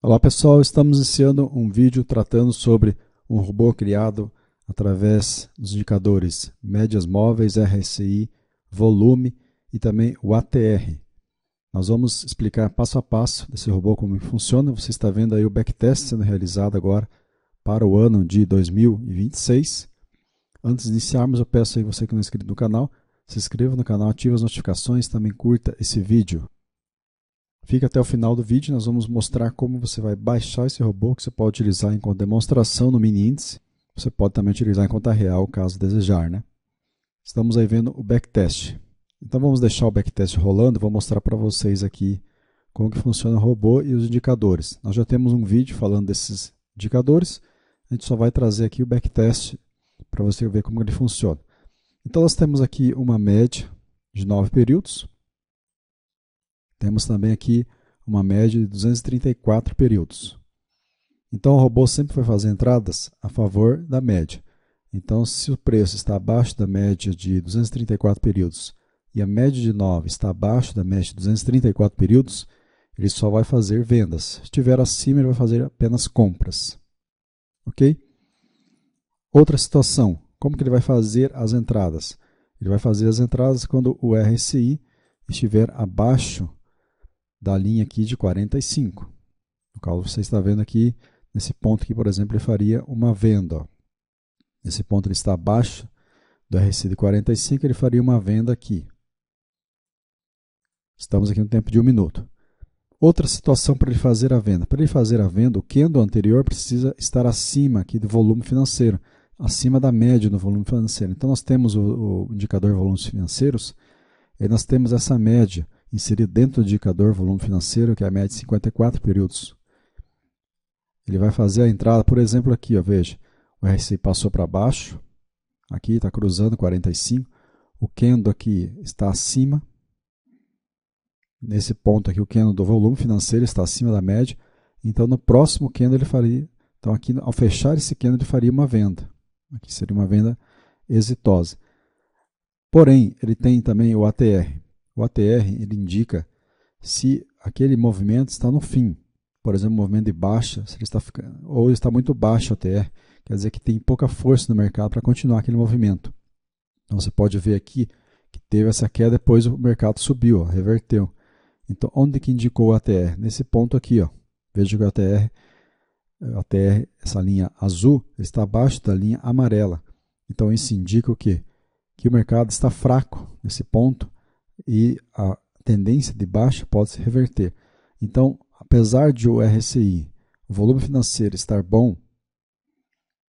Olá pessoal, estamos iniciando um vídeo tratando sobre um robô criado através dos indicadores médias móveis, RSI, volume e também o ATR. Nós vamos explicar passo a passo desse robô como funciona. Você está vendo aí o backtest sendo realizado agora para o ano de 2026. Antes de iniciarmos, eu peço aí você que não é inscrito no canal, se inscreva no canal, ative as notificações, também curta esse vídeo. Fica até o final do vídeo, nós vamos mostrar como você vai baixar esse robô que você pode utilizar enquanto demonstração no mini índice. Você pode também utilizar em conta real, caso desejar, né? Estamos aí vendo o backtest. Então vamos deixar o backtest rolando, vou mostrar para vocês aqui como que funciona o robô e os indicadores. Nós já temos um vídeo falando desses indicadores, a gente só vai trazer aqui o backtest para você ver como ele funciona. Então nós temos aqui uma média de 9 períodos. Temos também aqui uma média de 234 períodos. Então o robô sempre vai fazer entradas a favor da média. Então se o preço está abaixo da média de 234 períodos e a média de 9 está abaixo da média de 234 períodos, ele só vai fazer vendas. Se estiver acima, ele vai fazer apenas compras. Ok? Outra situação, como que ele vai fazer as entradas? Ele vai fazer as entradas quando o RSI estiver abaixo da linha aqui de 45. No caso, você está vendo aqui, nesse ponto aqui, por exemplo, ele faria uma venda. Ó. Nesse ponto ele está abaixo do RSI de 45, ele faria uma venda aqui. Estamos aqui no tempo de 1 minuto. Outra situação para ele fazer a venda. Para ele fazer a venda, o candle anterior precisa estar acima aqui do volume financeiro, acima da média do volume financeiro. Então nós temos o indicador volumes financeiros, e nós temos essa média inserida dentro do indicador volume financeiro, que é a média de 54 períodos. Ele vai fazer a entrada, por exemplo, aqui, ó, veja, o RSI passou para baixo, aqui está cruzando 45, o candle aqui está acima, nesse ponto aqui o candle do volume financeiro está acima da média, então no próximo candle ele faria, então aqui ao fechar esse candle ele faria uma venda, aqui seria uma venda exitosa. Porém, ele tem também o ATR. O ATR ele indica se aquele movimento está no fim. Por exemplo, um movimento de baixa, se ele está ficando, ou está muito baixo o ATR, quer dizer que tem pouca força no mercado para continuar aquele movimento. Então você pode ver aqui que teve essa queda, depois o mercado subiu, ó, reverteu. Então, onde que indicou o ATR? Nesse ponto aqui, ó. Veja que o ATR, essa linha azul, está abaixo da linha amarela. Então isso indica o quê? Que o mercado está fraco nesse ponto e a tendência de baixa pode se reverter. Então, apesar de o RSI, o volume financeiro estar bom,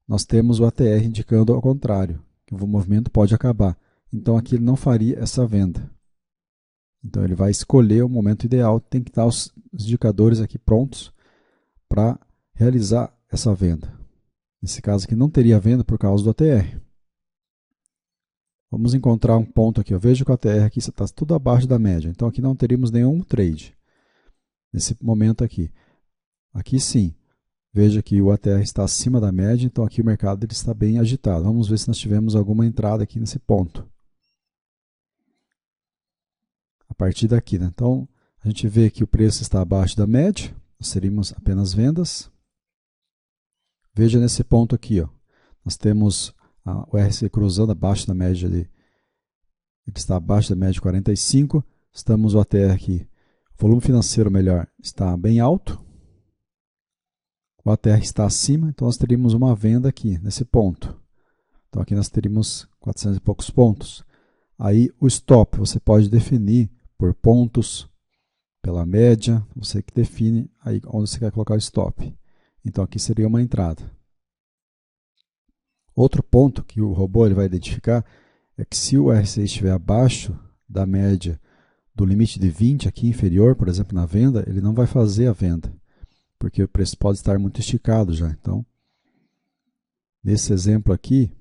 nós temos o ATR indicando ao contrário, que o movimento pode acabar. Então aqui ele não faria essa venda. Então ele vai escolher o momento ideal, tem que estar os indicadores aqui prontos para realizar essa venda. Nesse caso aqui não teria venda por causa do ATR. Vamos encontrar um ponto aqui. Eu vejo que o ATR aqui está tudo abaixo da média. Então aqui não teríamos nenhum trade. Nesse momento aqui. Aqui sim. Veja que o ATR está acima da média. Então aqui o mercado ele está bem agitado. Vamos ver se nós tivemos alguma entrada aqui nesse ponto. A partir daqui. Né? Então a gente vê que o preço está abaixo da média. Nós teríamos apenas vendas. Veja nesse ponto aqui. Ó. Nós temos o RSI cruzando abaixo da média de... Ele está abaixo da média de 45. Estamos o ATR aqui. O volume financeiro melhor está bem alto. O ATR está acima, então nós teríamos uma venda aqui, nesse ponto. Então aqui nós teríamos 400 e poucos pontos. Aí o stop você pode definir por pontos, pela média, você que define aí onde você quer colocar o stop. Então aqui seria uma entrada. Outro ponto que o robô ele vai identificar é que se o RSI estiver abaixo da média do limite de 20 aqui inferior, por exemplo, na venda, ele não vai fazer a venda, porque o preço pode estar muito esticado já. Então, nesse exemplo aqui,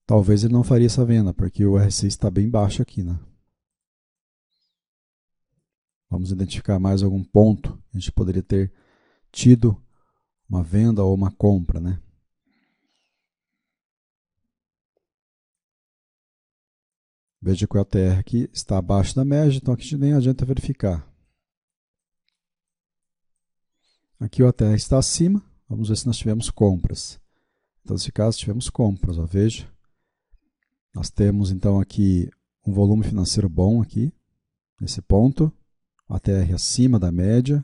talvez ele não faria essa venda, porque o RSI está bem baixo aqui, né? Vamos identificar mais algum ponto que a gente poderia ter tido uma venda ou uma compra, né? Veja que o ATR aqui está abaixo da média, então aqui nem adianta verificar. Aqui o ATR está acima, vamos ver se nós tivemos compras. Então, nesse caso, tivemos compras, ó, veja. Nós temos então aqui um volume financeiro bom aqui, nesse ponto, o ATR acima da média,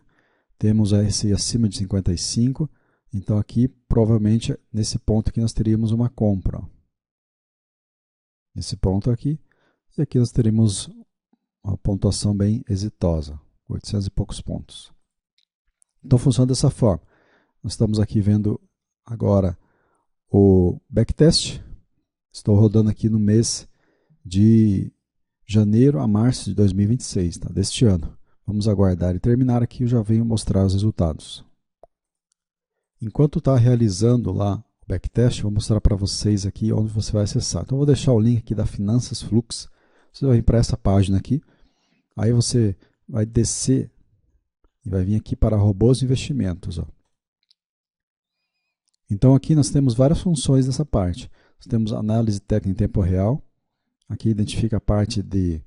temos a RSI acima de 55, então aqui provavelmente nesse ponto aqui nós teríamos uma compra. Ó. Nesse ponto aqui, e aqui nós teríamos uma pontuação bem exitosa, 800 e poucos pontos. Então funciona dessa forma. Nós estamos aqui vendo agora o backtest. Estou rodando aqui no mês de janeiro a março de 2026, tá? Deste ano. Vamos aguardar e terminar aqui, eu já venho mostrar os resultados. Enquanto está realizando lá o backtest, vou mostrar para vocês aqui onde você vai acessar. Então, eu vou deixar o link aqui da Finanças Flux. Você vai vir para essa página aqui. Aí você vai descer e vai vir aqui para robôs de investimentos. Ó. Então, aqui nós temos várias funções nessa parte. Nós temos análise técnica em tempo real. Aqui identifica a parte de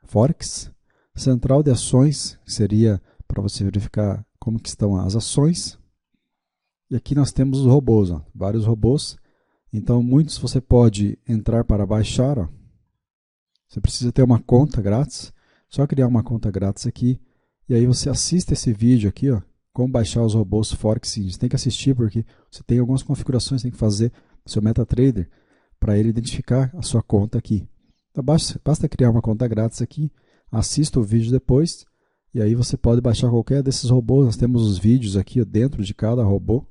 Forex. Central de ações, que seria para você verificar como que estão as ações. E aqui nós temos os robôs, ó, vários robôs. Então, muitos você pode entrar para baixar. Ó. Você precisa ter uma conta grátis. Só criar uma conta grátis aqui. E aí você assiste esse vídeo aqui, ó, como baixar os robôs Forex. Você tem que assistir porque você tem algumas configurações que tem que fazer no seu MetaTrader para ele identificar a sua conta aqui. Então, basta criar uma conta grátis aqui, assista o vídeo depois, e aí você pode baixar qualquer desses robôs. Nós temos os vídeos aqui ó, dentro de cada robô.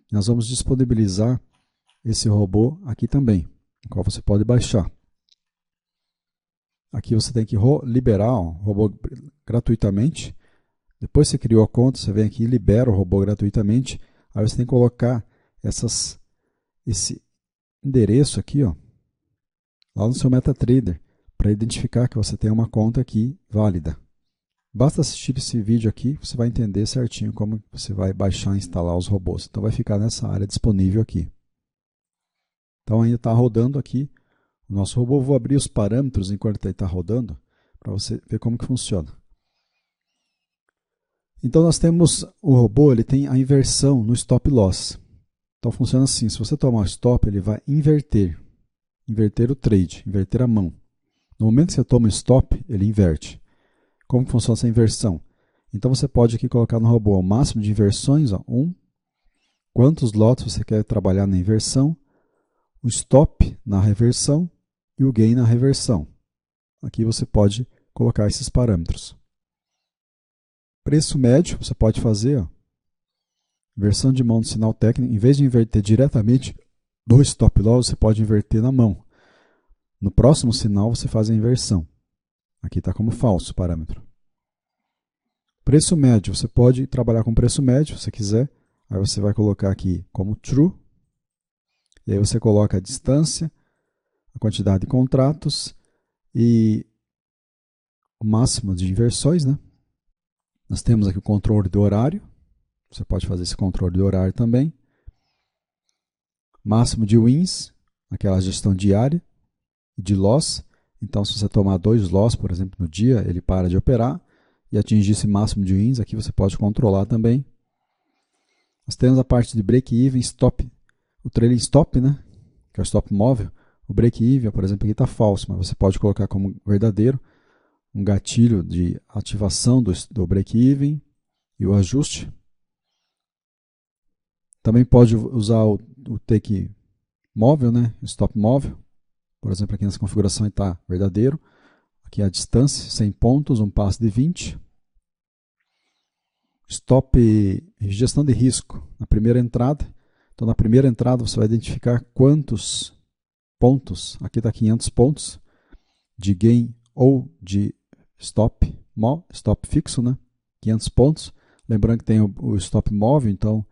Nós vamos disponibilizar esse robô aqui também, o qual você pode baixar. Aqui você tem que liberar o robô gratuitamente. Depois que você criou a conta, você vem aqui e libera o robô gratuitamente. Aí você tem que colocar esse endereço aqui, ó, lá no seu MetaTrader, para identificar que você tem uma conta aqui válida. Basta assistir esse vídeo aqui, você vai entender certinho como você vai baixar e instalar os robôs. Então vai ficar nessa área disponível aqui. Então ainda está rodando aqui o nosso robô. Vou abrir os parâmetros enquanto ele está rodando, para você ver como que funciona. Então nós temos o robô, ele tem a inversão no stop loss. Então funciona assim, se você tomar o stop, ele vai inverter o trade, inverter a mão. No momento que você toma o stop, ele inverte. Como que funciona essa inversão? Então você pode aqui colocar no robô o máximo de inversões, ó, 1, quantos lotes você quer trabalhar na inversão, o stop na reversão e o gain na reversão. Aqui você pode colocar esses parâmetros. Preço médio, você pode fazer, ó, inversão de mão do sinal técnico, em vez de inverter diretamente do stop loss, você pode inverter na mão. No próximo sinal você faz a inversão. Aqui está como falso o parâmetro. Preço médio, você pode trabalhar com preço médio, se quiser. Aí você vai colocar aqui como true. E aí você coloca a distância, a quantidade de contratos e o máximo de inversões, né? Nós temos aqui o controle do horário. Você pode fazer esse controle do horário também. Máximo de wins, aquela gestão diária, e de loss. Então, se você tomar 2 loss, por exemplo, no dia, ele para de operar e atingir esse máximo de wins. Aqui você pode controlar também. Nós temos a parte de break-even, stop, o trailing stop, né? Que é o stop móvel. O break-even, por exemplo, aqui está falso, mas você pode colocar como verdadeiro um gatilho de ativação do break-even e o ajuste. Também pode usar o take móvel, né? O stop móvel. Por exemplo, aqui nessa configuração está verdadeiro. Aqui a distância, 100 pontos, um passo de 20. Stop, gestão de risco, na primeira entrada. Então, na primeira entrada, você vai identificar quantos pontos. Aqui está 500 pontos de gain ou de stop fixo, né? 500 pontos. Lembrando que tem o stop móvel, então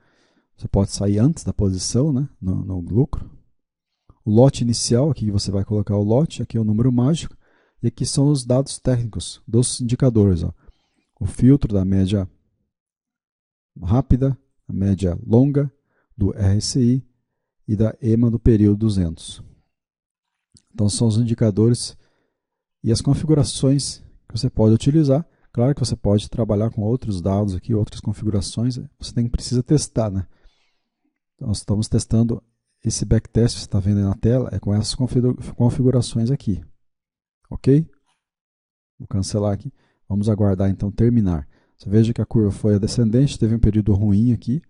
você pode sair antes da posição, né? no lucro. O lote inicial, aqui você vai colocar o lote, aqui é o número mágico, e aqui são os dados técnicos dos indicadores. Ó. O filtro da média rápida, a média longa, do RSI e da EMA do período 200. Então são os indicadores e as configurações que você pode utilizar. Claro que você pode trabalhar com outros dados aqui, outras configurações, você precisa testar, né? Então, nós estamos testando esse backtest que você está vendo aí na tela, é com essas configurações aqui, ok? Vou cancelar aqui, vamos aguardar então terminar. Você veja que a curva foi descendente, teve um período ruim aqui,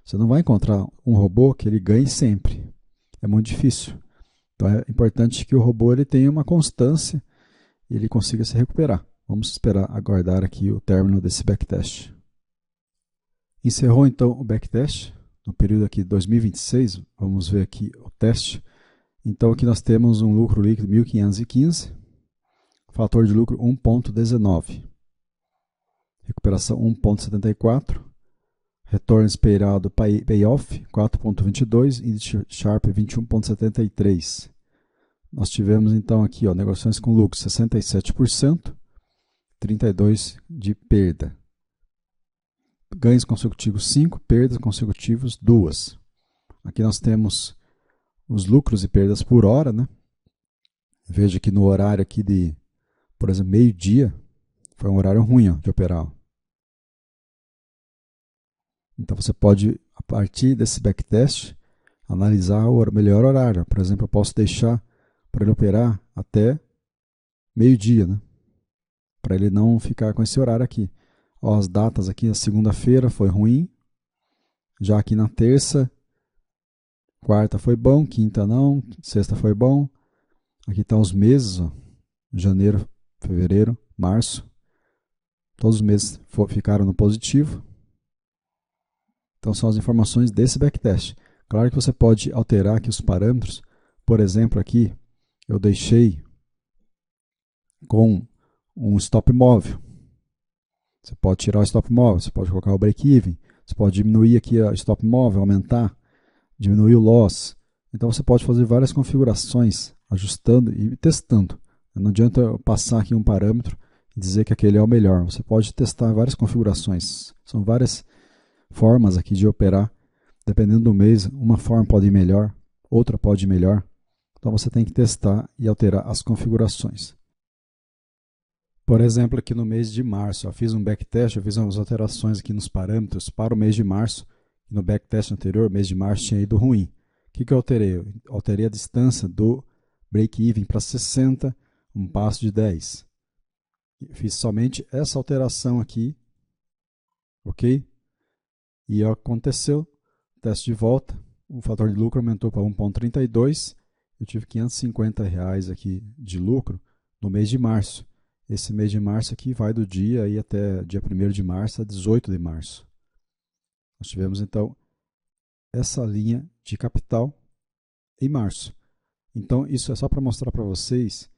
você não vai encontrar um robô que ele ganhe sempre, é muito difícil. Então é importante que o robô ele tenha uma constância e ele consiga se recuperar. Vamos esperar, aguardar aqui o término desse backtest. Encerrou então o backtest, no período aqui de 2026, vamos ver aqui o teste. Então aqui nós temos um lucro líquido 1.515, fator de lucro 1.19, recuperação 1.74, retorno esperado payoff 4.22, índice Sharpe 21.73. Nós tivemos então aqui negociações com lucro 67%, 32% de perda. Ganhos consecutivos 5, perdas consecutivas 2. Aqui nós temos os lucros e perdas por hora, né? Veja que no horário aqui de, por exemplo, meio-dia, foi um horário ruim de operar. Então você pode, a partir desse backtest, analisar o melhor horário. Por exemplo, eu posso deixar para ele operar até meio-dia, né? Para ele não ficar com esse horário aqui. Ó, as datas aqui, a segunda-feira foi ruim, já aqui na terça, quarta foi bom, quinta não, sexta foi bom. Aqui estão os meses, ó, janeiro, fevereiro, março. Todos os meses ficaram no positivo. Então são as informações desse backtest. Claro que você pode alterar aqui os parâmetros. Por exemplo, aqui eu deixei com um stop móvel. Você pode tirar o stop móvel, você pode colocar o break-even, você pode diminuir aqui o stop móvel, aumentar, diminuir o loss. Então você pode fazer várias configurações, ajustando e testando. Não adianta eu passar aqui um parâmetro e dizer que aquele é o melhor. Você pode testar várias configurações. São várias formas aqui de operar. Dependendo do mês, uma forma pode ir melhor, outra pode ir melhor. Então você tem que testar e alterar as configurações. Por exemplo, aqui no mês de março, eu fiz um backtest, eu fiz umas alterações aqui nos parâmetros para o mês de março. No backtest anterior, o mês de março tinha ido ruim. O que eu alterei? Eu alterei a distância do break-even para 60, um passo de 10. Fiz somente essa alteração aqui, ok? E aconteceu, teste de volta, o fator de lucro aumentou para 1,32, eu tive R$550 aqui de lucro no mês de março. Esse mês de março aqui vai do dia aí até dia 1º de março a 18 de março. Nós tivemos então essa linha de capital em março. Então isso é só para mostrar para vocês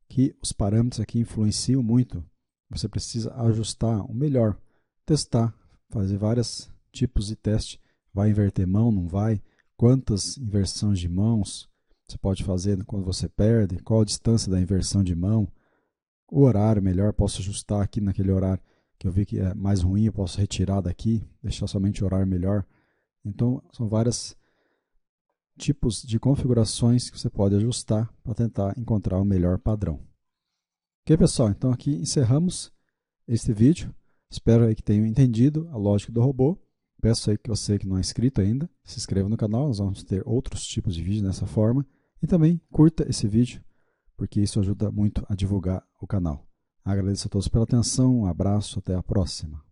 que os parâmetros aqui influenciam muito. Você precisa ajustar o melhor, testar, fazer vários tipos de teste. Vai inverter mão, não vai? Quantas inversões de mãos você pode fazer quando você perde? Qual a distância da inversão de mão? O horário melhor, posso ajustar aqui naquele horário que eu vi que é mais ruim, eu posso retirar daqui, deixar somente o horário melhor. Então, são vários tipos de configurações que você pode ajustar para tentar encontrar o melhor padrão. Ok, pessoal? Então aqui encerramos este vídeo. Espero aí que tenham entendido a lógica do robô. Peço aí que você que não é inscrito ainda, se inscreva no canal, nós vamos ter outros tipos de vídeos dessa forma. E também curta esse vídeo, porque isso ajuda muito a divulgar o canal. Agradeço a todos pela atenção, um abraço, até a próxima.